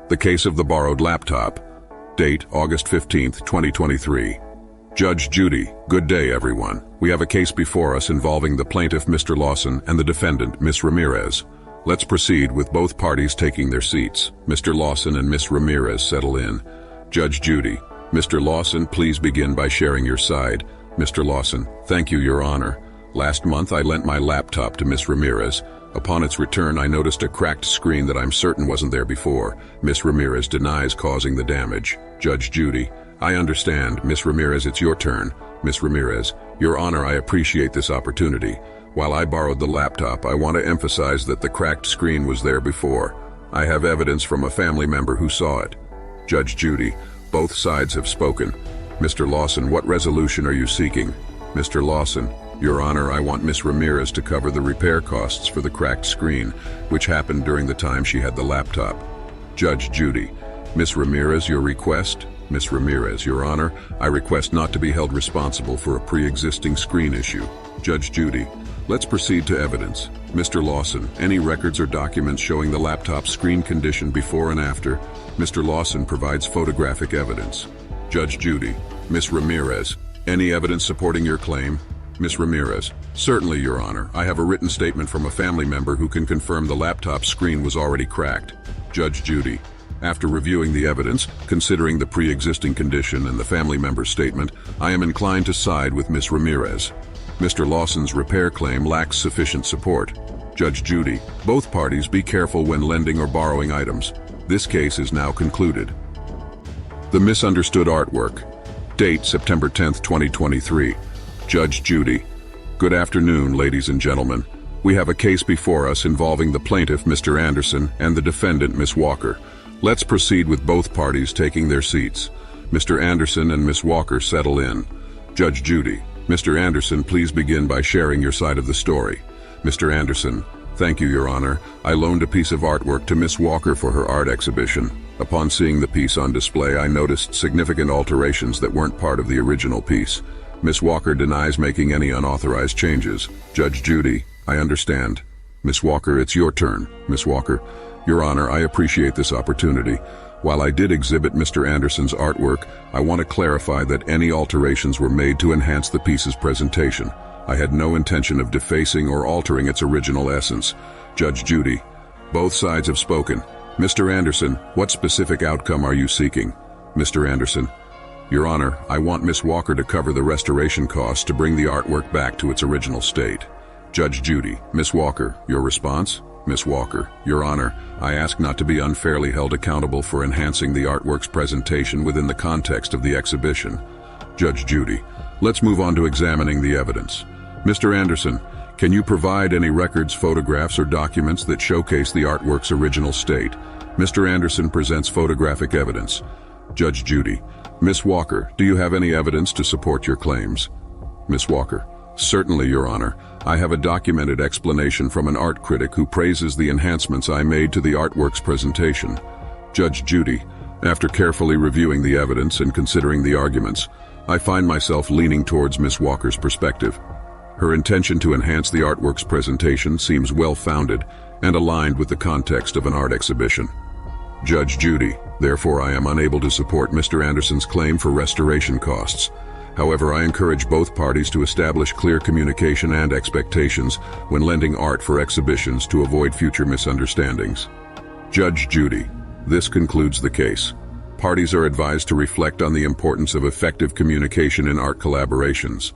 The case of the borrowed laptop. Date, August 15th, 2023. Judge Judy, good day everyone. We have a case before us involving the plaintiff, Mr. Lawson, and the defendant, Ms. Ramirez. Let's proceed with both parties taking their seats. Mr. Lawson and Ms. Ramirez settle in. Judge Judy, Mr. Lawson, please begin by sharing your side. Mr. Lawson, thank you, Your Honor. Last month I lent my laptop to Ms. Ramirez. Upon its return, I noticed a cracked screen that I'm certain wasn't there before. Ms. Ramirez denies causing the damage. Judge Judy, I understand. Ms. Ramirez, it's your turn. Ms. Ramirez, Your Honor, I appreciate this opportunity. While I borrowed the laptop, I want to emphasize that the cracked screen was there before. I have evidence from a family member who saw it. Judge Judy, both sides have spoken. Mr. Lawson, what resolution are you seeking? Mr. Lawson, Your Honor, I want Ms. Ramirez to cover the repair costs for the cracked screen, which happened during the time she had the laptop. Judge Judy, Ms. Ramirez, your request? Ms. Ramirez, Your Honor, I request not to be held responsible for a pre-existing screen issue. Judge Judy, let's proceed to evidence. Mr. Lawson, any records or documents showing the laptop screen condition before and after? Mr. Lawson provides photographic evidence. Judge Judy, Ms. Ramirez, any evidence supporting your claim? Ms. Ramirez, certainly, Your Honor. I have a written statement from a family member who can confirm the laptop screen was already cracked. Judge Judy, after reviewing the evidence, considering the pre-existing condition and the family member's statement, I am inclined to side with Ms. Ramirez. Mr. Lawson's repair claim lacks sufficient support. Judge Judy, both parties be careful when lending or borrowing items. This case is now concluded. The misunderstood artwork. Date, September 10th, 2023. Judge Judy, good afternoon, ladies and gentlemen. We have a case before us involving the plaintiff, Mr. Anderson, and the defendant, Ms. Walker. Let's proceed with both parties taking their seats. Mr. Anderson and Ms. Walker settle in. Judge Judy, Mr. Anderson, please begin by sharing your side of the story. Mr. Anderson, thank you, Your Honor. I loaned a piece of artwork to Ms. Walker for her art exhibition. Upon seeing the piece on display, I noticed significant alterations that weren't part of the original piece. Ms. Walker denies making any unauthorized changes. Judge Judy, I understand. Ms. Walker, it's your turn. Ms. Walker, Your Honor, I appreciate this opportunity. While I did exhibit Mr. Anderson's artwork, I want to clarify that any alterations were made to enhance the piece's presentation. I had no intention of defacing or altering its original essence. Judge Judy, both sides have spoken. Mr. Anderson, what specific outcome are you seeking? Mr. Anderson, Your Honor, I want Ms. Walker to cover the restoration costs to bring the artwork back to its original state. Judge Judy, Ms. Walker, your response? Ms. Walker, Your Honor, I ask not to be unfairly held accountable for enhancing the artwork's presentation within the context of the exhibition. Judge Judy, let's move on to examining the evidence. Mr. Anderson, can you provide any records, photographs, or documents that showcase the artwork's original state? Mr. Anderson presents photographic evidence. Judge Judy, Ms. Walker, do you have any evidence to support your claims? Ms. Walker, certainly, Your Honor. I have a documented explanation from an art critic who praises the enhancements I made to the artwork's presentation. Judge Judy, after carefully reviewing the evidence and considering the arguments, I find myself leaning towards Ms. Walker's perspective. Her intention to enhance the artwork's presentation seems well-founded and aligned with the context of an art exhibition. Judge Judy, therefore I am unable to support Mr. Anderson's claim for restoration costs. However, I encourage both parties to establish clear communication and expectations when lending art for exhibitions to avoid future misunderstandings. Judge Judy, this concludes the case. Parties are advised to reflect on the importance of effective communication in art collaborations.